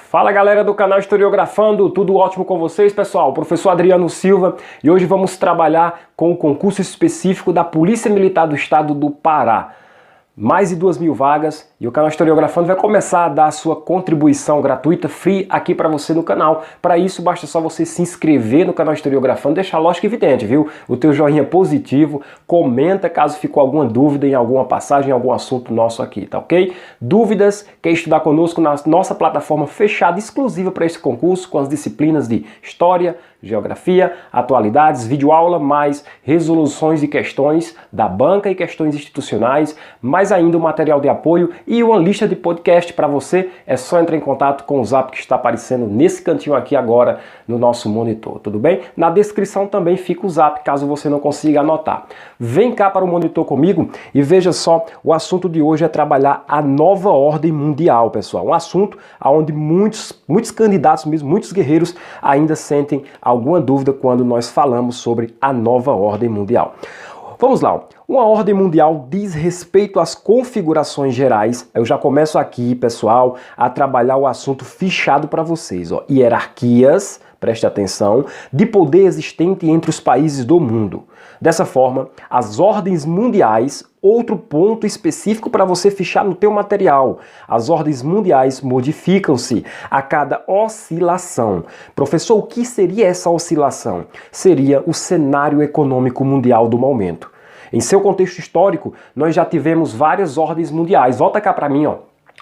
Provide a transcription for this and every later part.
Fala galera do canal Historiografando, tudo ótimo com vocês pessoal? Professor Adriano Silva e hoje vamos trabalhar com o concurso específico da Polícia Militar do Estado do Pará. Mais de 2.000 vagas e o canal Historiografando vai começar a dar a sua contribuição gratuita, free, aqui para você no canal. Para isso basta só você se inscrever no canal Historiografando, deixar lógico e evidente, viu? O teu joinha positivo, comenta caso ficou alguma dúvida em alguma passagem, em algum assunto nosso aqui, tá ok? Dúvidas, quer estudar conosco na nossa plataforma fechada, exclusiva para esse concurso, com as disciplinas de História, Geografia, Atualidades, videoaula, mais resoluções de questões da banca e questões institucionais, mais ainda o material de apoio e uma lista de podcast para você. É só entrar em contato com o zap que está aparecendo nesse cantinho aqui agora no nosso monitor, tudo bem? Na descrição também fica o zap, caso você não consiga anotar. Vem cá para o monitor comigo e veja só, o assunto de hoje é trabalhar a nova ordem mundial, pessoal. Um assunto onde muitos candidatos mesmo, muitos guerreiros ainda sentem alguma dúvida quando nós falamos sobre a nova ordem mundial. Vamos lá, uma ordem mundial diz respeito às configurações gerais. Eu já começo aqui, pessoal, a trabalhar o assunto fichado para vocês. Ó. Hierarquias, preste atenção, de poder existente entre os países do mundo. Dessa forma, as ordens mundiais, outro ponto específico para você fichar no teu material. As ordens mundiais modificam-se a cada oscilação. Professor, o que seria essa oscilação? Seria o cenário econômico mundial do momento. Em seu contexto histórico, nós já tivemos várias ordens mundiais. Volta cá para mim, ó.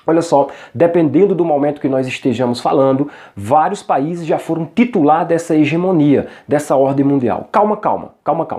Olha só, dependendo do momento que nós estejamos falando, vários países já foram titular dessa hegemonia, dessa ordem mundial. Calma.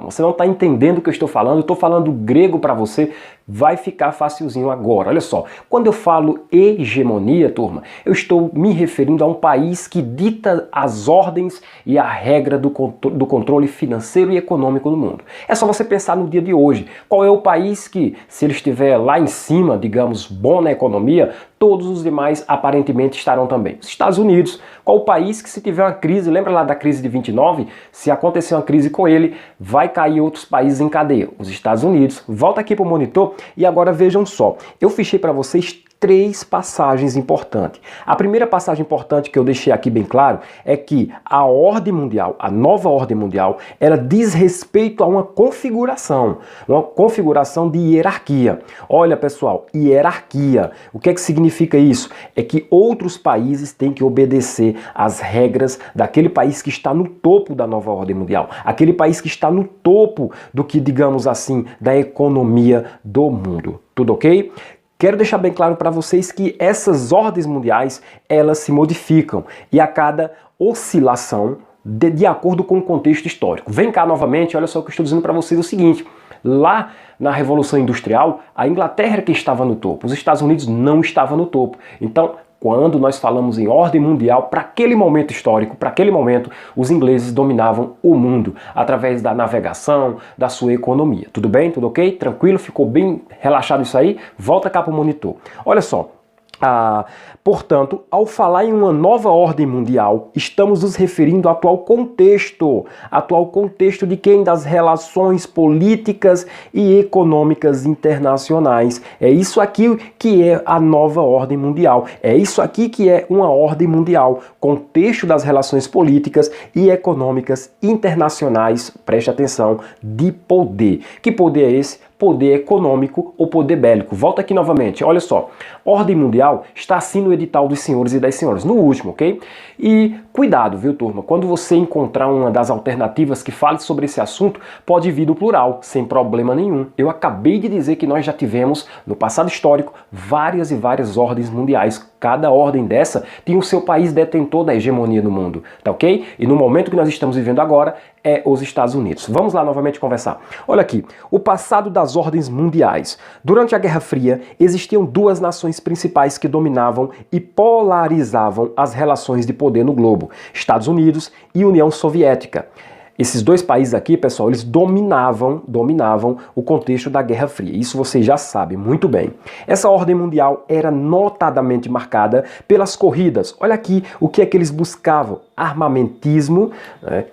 Você não está entendendo o que eu estou falando, eu estou falando grego para você, vai ficar facilzinho agora. Olha só, quando eu falo hegemonia, turma, eu estou me referindo a um país que dita as ordens e a regra do controle financeiro e econômico do mundo. É só você pensar no dia de hoje. Qual é o país que, se ele estiver lá em cima, digamos, bom na economia, todos os demais aparentemente estarão também. Os Estados Unidos, qual o país que se tiver uma crise, lembra lá da crise de 29? Se acontecer uma crise com ele, vai cair outros países em cadeia. Os Estados Unidos. Volta aqui para o monitor e agora vejam só. Eu fichei para vocês 3 passagens importantes. A primeira passagem importante que eu deixei aqui bem claro é que a ordem mundial, a nova ordem mundial, ela diz respeito a uma configuração de hierarquia. Olha pessoal, hierarquia. O que é que significa isso? É que outros países têm que obedecer às regras daquele país que está no topo da nova ordem mundial. Aquele país que está no topo do que, digamos assim, da economia do mundo. Tudo ok? Quero deixar bem claro para vocês que essas ordens mundiais, elas se modificam e a cada oscilação de acordo com o contexto histórico. Vem cá novamente, olha só o que eu estou dizendo para vocês, o seguinte, lá na Revolução Industrial, a Inglaterra que estava no topo, os Estados Unidos não estavam no topo. Então, quando nós falamos em ordem mundial, para aquele momento histórico, para aquele momento, os ingleses dominavam o mundo através da navegação, da sua economia. Tudo bem? Tudo ok? Tranquilo? Ficou bem relaxado isso aí? Volta cá para o monitor. Olha só. Portanto, ao falar em uma nova ordem mundial, estamos nos referindo ao atual contexto de quem? Das relações políticas e econômicas internacionais. É isso aqui que é a nova ordem mundial. É isso aqui que é uma ordem mundial. Contexto das relações políticas e econômicas internacionais, preste atenção, de poder. Que poder é esse? Poder econômico ou poder bélico. Volta aqui novamente, olha só. Ordem mundial está assim no edital dos senhores e das senhoras, no último, ok? E cuidado, viu, turma? Quando você encontrar uma das alternativas que fale sobre esse assunto, pode vir do plural, sem problema nenhum. Eu acabei de dizer que nós já tivemos, no passado histórico, várias e várias ordens mundiais. Cada ordem dessa tinha o seu país detentor da hegemonia no mundo, tá ok? E no momento que nós estamos vivendo agora, é os Estados Unidos. Vamos lá novamente conversar. Olha aqui, o passado das ordens mundiais. Durante a Guerra Fria, existiam 2 nações principais que dominavam e polarizavam as relações de poder no globo: Estados Unidos e União Soviética. Esses 2 países aqui, pessoal, eles dominavam o contexto da Guerra Fria. Isso vocês já sabem muito bem. Essa ordem mundial era notadamente marcada pelas corridas. Olha aqui o que é que eles buscavam. armamentismo, né?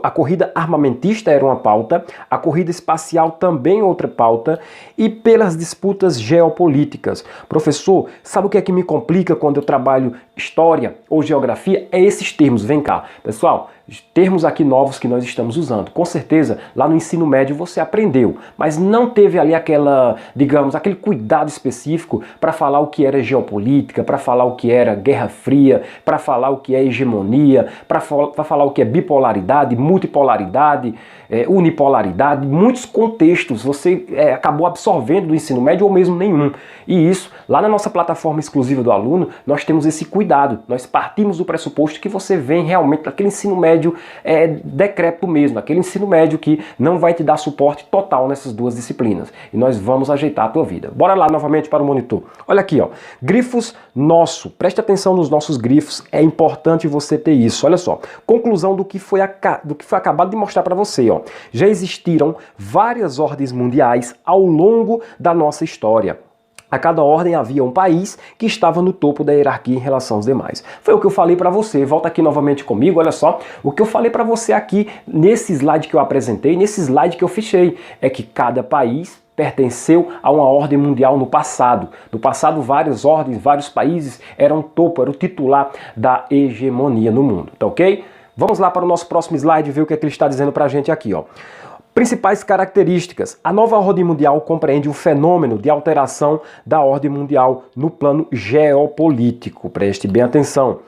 A corrida armamentista era uma pauta, a corrida espacial também outra pauta, e pelas disputas geopolíticas. Professor, sabe o que é que me complica quando eu trabalho história ou geografia? É esses termos, vem cá. Pessoal, termos aqui novos que nós estamos usando. Com certeza, lá no ensino médio você aprendeu, mas não teve ali aquela, digamos, aquele cuidado específico para falar o que era geopolítica, para falar o que era Guerra Fria, para falar o que é hegemonia, para falar o que é bipolaridade, multipolaridade, unipolaridade, muitos contextos você acabou absorvendo do ensino médio ou mesmo nenhum. E isso, lá na nossa plataforma exclusiva do aluno, nós temos esse cuidado. Nós partimos do pressuposto que você vem realmente daquele ensino médio decrépito mesmo, aquele ensino médio que não vai te dar suporte total nessas duas disciplinas. E nós vamos ajeitar a tua vida. Bora lá novamente para o monitor. Olha aqui, ó. Grifos nosso. Preste atenção nos nossos grifos. É importante você ter isso. Olha só. Conclusão do que foi acabado de mostrar para você, ó. Já existiram várias ordens mundiais ao longo da nossa história. A cada ordem havia um país que estava no topo da hierarquia em relação aos demais. Foi o que eu falei para você. Volta aqui novamente comigo, olha só. O que eu falei para você aqui nesse slide que eu apresentei, nesse slide que eu fechei, é que cada país pertenceu a uma ordem mundial no passado. No passado, várias ordens, vários países eram topo, era o titular da hegemonia no mundo. Tá ok? Vamos lá para o nosso próximo slide e ver o que é que ele está dizendo para a gente aqui, ó. Principais características. A nova ordem mundial compreende um fenômeno de alteração da ordem mundial no plano geopolítico. Preste bem atenção.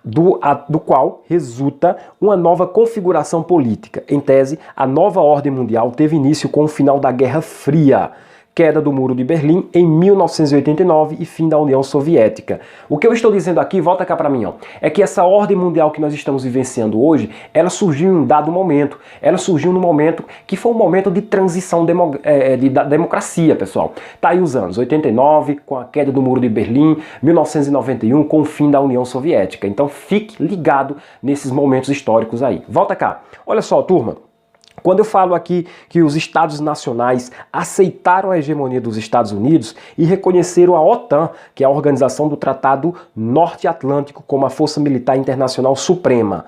Do qual resulta uma nova configuração política. Em tese, a nova ordem mundial teve início com o final da Guerra Fria, queda do Muro de Berlim em 1989 e fim da União Soviética. O que eu estou dizendo aqui, volta cá para mim, ó, é que essa ordem mundial que nós estamos vivenciando hoje, ela surgiu em um dado momento. Ela surgiu no momento que foi um momento de transição da democracia, pessoal. Tá aí os anos, 89, com a queda do Muro de Berlim, 1991, com o fim da União Soviética. Então fique ligado nesses momentos históricos aí. Volta cá. Olha só, turma. Quando eu falo aqui que os Estados nacionais aceitaram a hegemonia dos Estados Unidos e reconheceram a OTAN, que é a Organização do Tratado Norte-Atlântico, como a Força Militar Internacional Suprema.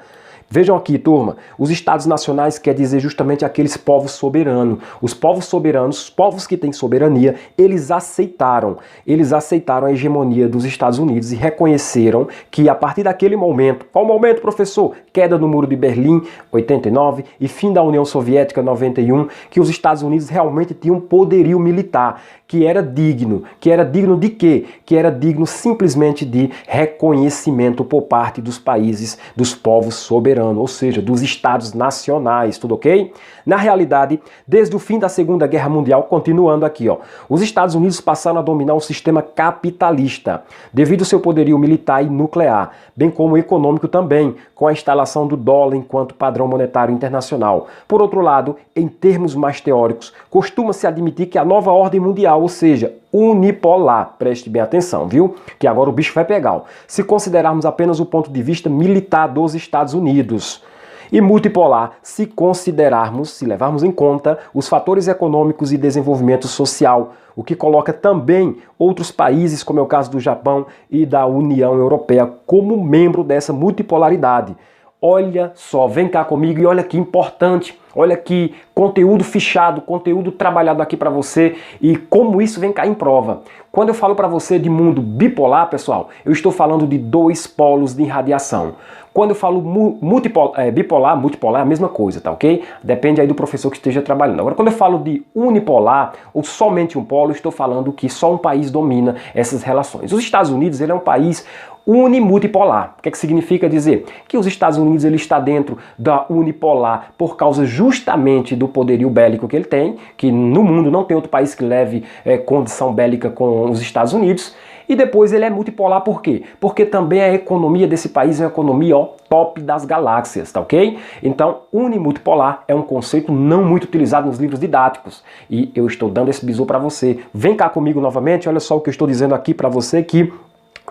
Vejam aqui, turma, os Estados nacionais quer dizer justamente aqueles povos soberanos. Os povos soberanos, os povos que têm soberania, eles aceitaram a hegemonia dos Estados Unidos e reconheceram que a partir daquele momento, qual momento, professor? Queda do Muro de Berlim, 89, e fim da União Soviética, 91, que os Estados Unidos realmente tinham um poderio militar, que era digno de quê? Que era digno simplesmente de reconhecimento por parte dos países, dos povos soberanos, ou seja, dos estados nacionais, tudo ok? Na realidade, desde o fim da Segunda Guerra Mundial, continuando aqui, ó, os Estados Unidos passaram a dominar o sistema capitalista, devido ao seu poderio militar e nuclear, bem como econômico também, com a instalação do dólar enquanto padrão monetário internacional. Por outro lado, em termos mais teóricos, costuma-se admitir que a nova ordem mundial, ou seja, unipolar, preste bem atenção, viu? Que agora o bicho vai pegar, ó, se considerarmos apenas o ponto de vista militar dos Estados Unidos. E multipolar, se levarmos em conta os fatores econômicos e desenvolvimento social, o que coloca também outros países, como é o caso do Japão e da União Europeia, como membro dessa multipolaridade. Olha só, vem cá comigo e olha que importante, olha que conteúdo fichado, conteúdo trabalhado aqui para você e como isso vem cá em prova. Quando eu falo para você de mundo bipolar, pessoal, eu estou falando de dois polos de radiação. Quando eu falo bipolar, multipolar é a mesma coisa, tá ok? Depende aí do professor que esteja trabalhando. Agora, quando eu falo de unipolar ou somente um polo, eu estou falando que só um país domina essas relações. Os Estados Unidos, ele é um país unimultipolar. O que é que significa dizer? Que os Estados Unidos ele está dentro da unipolar por causa justamente do poderio bélico que ele tem, que no mundo não tem outro país que leve condição bélica com os Estados Unidos. E depois ele é multipolar por quê? Porque também a economia desse país é uma economia top das galáxias, tá ok? Então, unimultipolar é um conceito não muito utilizado nos livros didáticos. E eu estou dando esse bizu para você. Vem cá comigo novamente, olha só o que eu estou dizendo aqui para você que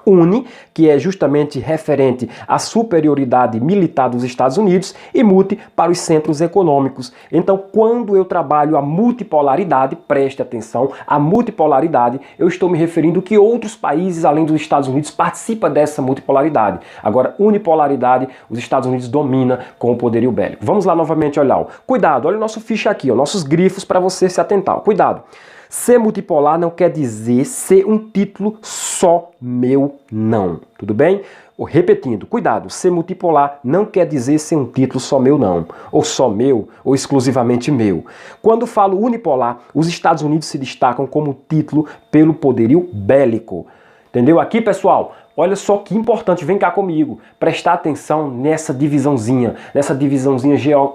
UNI, que é justamente referente à superioridade militar dos Estados Unidos, e MUTI para os centros econômicos. Então, quando eu trabalho a multipolaridade, preste atenção, a multipolaridade, eu estou me referindo que outros países, além dos Estados Unidos, participam dessa multipolaridade. Agora, unipolaridade, os Estados Unidos domina com o poderio bélico. Vamos lá novamente olhar. Cuidado, olha o nosso ficha aqui, nossos grifos para você se atentar. Cuidado. Ser multipolar não quer dizer ser um título só meu, não. Tudo bem? Repetindo, cuidado, ser multipolar não quer dizer ser um título só meu, não. Ou só meu, ou exclusivamente meu. Quando falo unipolar, os Estados Unidos se destacam como título pelo poderio bélico. Entendeu? Aqui, pessoal, olha só que importante, vem cá comigo, prestar atenção nessa divisãozinha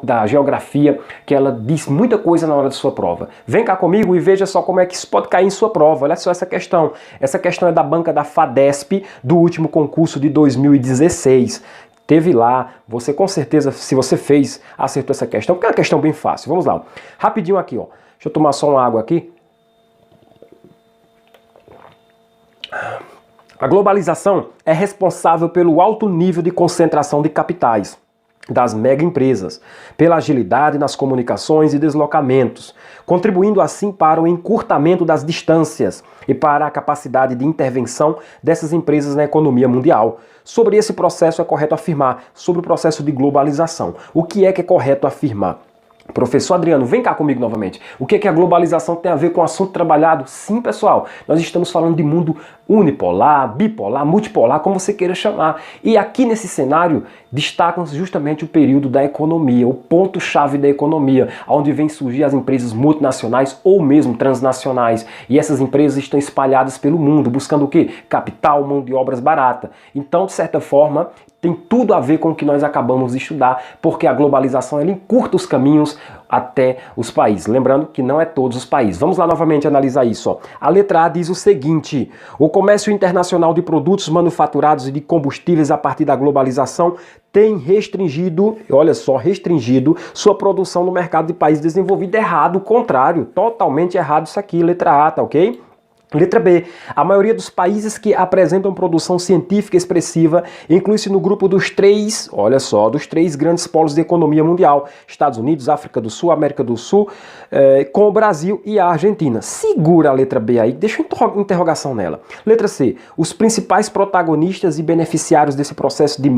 da geografia, que ela diz muita coisa na hora de sua prova. Vem cá comigo e veja só como é que isso pode cair em sua prova. Olha só essa questão. Essa questão é da banca da FADESP, do último concurso de 2016. Teve lá, você com certeza, se você fez, acertou essa questão, porque é uma questão bem fácil. Vamos lá, rapidinho aqui, ó. Deixa eu tomar só uma água aqui. A globalização é responsável pelo alto nível de concentração de capitais das mega empresas, pela agilidade nas comunicações e deslocamentos, contribuindo assim para o encurtamento das distâncias e para a capacidade de intervenção dessas empresas na economia mundial. Sobre esse processo é correto afirmar, sobre o processo de globalização. O que é correto afirmar? Professor Adriano, vem cá comigo novamente. O que é que a globalização tem a ver com o assunto trabalhado? Sim, pessoal, nós estamos falando de mundo unipolar, bipolar, multipolar, como você queira chamar. E aqui nesse cenário destacam-se justamente o período da economia, o ponto-chave da economia, onde vem surgir as empresas multinacionais ou mesmo transnacionais. E essas empresas estão espalhadas pelo mundo, buscando o quê? Capital, mão de obras barata. Então, de certa forma, tem tudo a ver com o que nós acabamos de estudar, porque a globalização ela encurta os caminhos até os países. Lembrando que não é todos os países. Vamos lá novamente analisar isso. Ó. A letra A diz o seguinte: o comércio internacional de produtos manufaturados e de combustíveis a partir da globalização tem restringido, olha só, restringido sua produção no mercado de países desenvolvidos. Errado, o contrário, totalmente errado isso aqui, letra A, tá ok? Letra B. A maioria dos países que apresentam produção científica expressiva inclui-se no grupo dos três, olha só, dos três grandes polos de economia mundial: Estados Unidos, África do Sul, América do Sul, com o Brasil e a Argentina. Segura a letra B aí, deixa uma interrogação nela. Letra C. Os principais protagonistas e beneficiários desse processo de de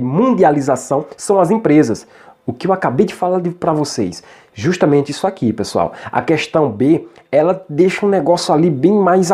mundialização são as empresas. O que eu acabei de falar para vocês, justamente isso aqui, pessoal. A questão B, ela deixa um negócio ali bem mais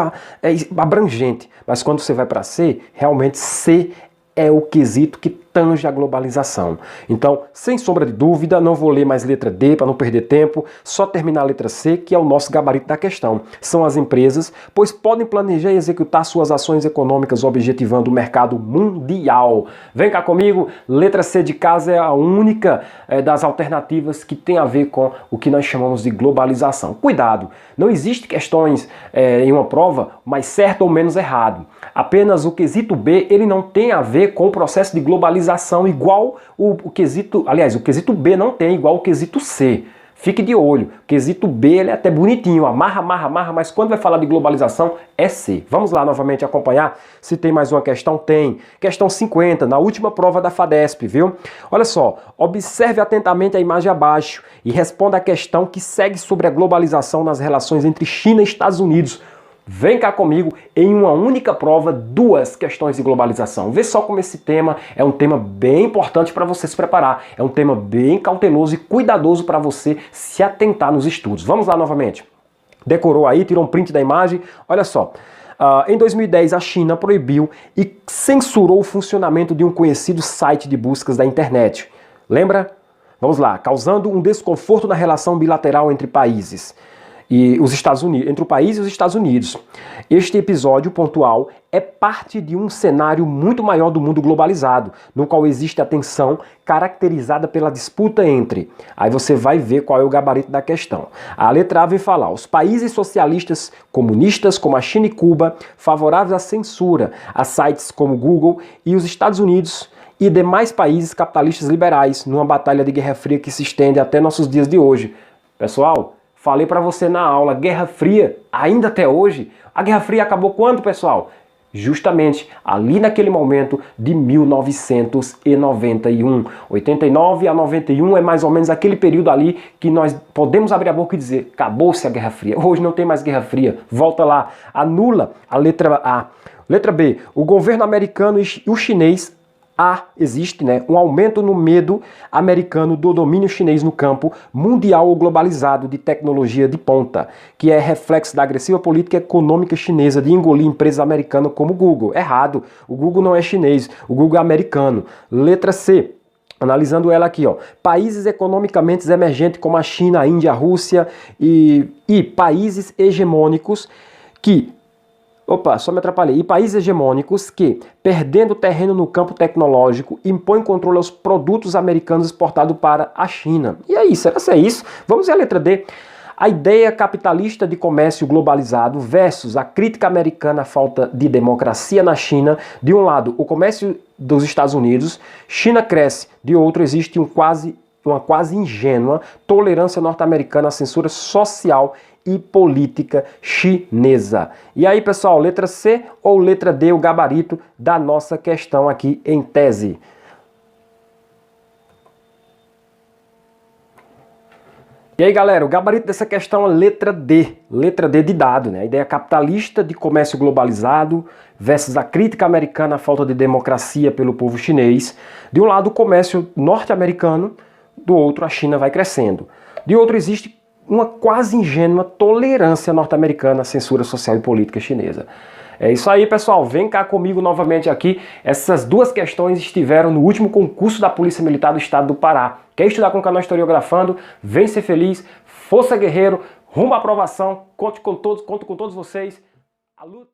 abrangente. Mas quando você vai para C, realmente C é o quesito que tange a globalização. Então, sem sombra de dúvida, não vou ler mais letra D para não perder tempo, só terminar a letra C, que é o nosso gabarito da questão. São as empresas, pois podem planejar e executar suas ações econômicas objetivando o mercado mundial. Vem cá comigo, letra C de casa é a única das alternativas que tem a ver com o que nós chamamos de globalização. Cuidado, não existe questões em uma prova mais certo ou menos errado. Apenas o quesito B, ele não tem a ver com o processo de globalização igual o quesito, aliás, o quesito B não tem igual o quesito C. Fique de olho, o quesito B ele é até bonitinho, amarra, mas quando vai falar de globalização é C. Vamos lá novamente acompanhar se tem mais uma questão? Tem. Questão 50, na última prova da FADESP, viu? Olha só, observe atentamente a imagem abaixo e responda a questão que segue sobre a globalização nas relações entre China e Estados Unidos. Vem cá comigo, em uma única prova, duas questões de globalização. Vê só como esse tema é um tema bem importante para você se preparar. É um tema bem cauteloso e cuidadoso para você se atentar nos estudos. Vamos lá novamente. Decorou aí, tirou um print da imagem. Olha só. Em 2010, a China proibiu e censurou o funcionamento de um conhecido site de buscas da internet. Lembra? Vamos lá. Causando um desconforto na relação bilateral entre países. E os Estados Unidos, entre o país e os Estados Unidos. Este episódio pontual é parte de um cenário muito maior do mundo globalizado, no qual existe a tensão caracterizada pela disputa entre... Aí você vai ver qual é o gabarito da questão. A letra A vem falar: os países socialistas comunistas, como a China e Cuba, favoráveis à censura a sites como Google, e os Estados Unidos e demais países capitalistas liberais, numa batalha de Guerra Fria que se estende até nossos dias de hoje. Pessoal, Falei para você na aula, Guerra Fria, ainda até hoje. A Guerra Fria acabou quando, pessoal? Justamente ali naquele momento de 1991. 89 a 91 é mais ou menos aquele período ali que nós podemos abrir a boca e dizer, acabou-se a Guerra Fria. Hoje não tem mais Guerra Fria. Volta lá, anula a letra A. Letra B, o governo americano e o chinês existe, né, um aumento no medo americano do domínio chinês no campo mundial ou globalizado de tecnologia de ponta, que é reflexo da agressiva política econômica chinesa de engolir empresas americanas como o Google. Errado, o Google não é chinês, o Google é americano. Letra C. Analisando ela aqui, ó, países economicamente emergentes como a China, a Índia, a Rússia e países hegemônicos que... Opa, só me atrapalhei. E países hegemônicos que, perdendo terreno no campo tecnológico, impõem controle aos produtos americanos exportados para a China. E aí, será que é isso? Vamos ver a letra D. A ideia capitalista de comércio globalizado versus a crítica americana à falta de democracia na China. De um lado, o comércio dos Estados Unidos, China cresce. De outro, existe uma quase ingênua tolerância norte-americana à censura social e política chinesa. E aí, pessoal, letra C ou letra D, o gabarito da nossa questão aqui em tese? E aí, galera, o gabarito dessa questão é letra D de dado, né? A ideia capitalista de comércio globalizado versus a crítica americana à falta de democracia pelo povo chinês. De um lado, o comércio norte-americano, do outro, a China vai crescendo. De outro, existe uma quase ingênua tolerância norte-americana à censura social e política chinesa. É isso aí, pessoal. Vem cá comigo novamente aqui. Essas duas questões estiveram no último concurso da Polícia Militar do Estado do Pará. Quer estudar com o canal Historiografando? Vem ser feliz. Força guerreiro. Rumo à aprovação. Conto com todos vocês. A luta...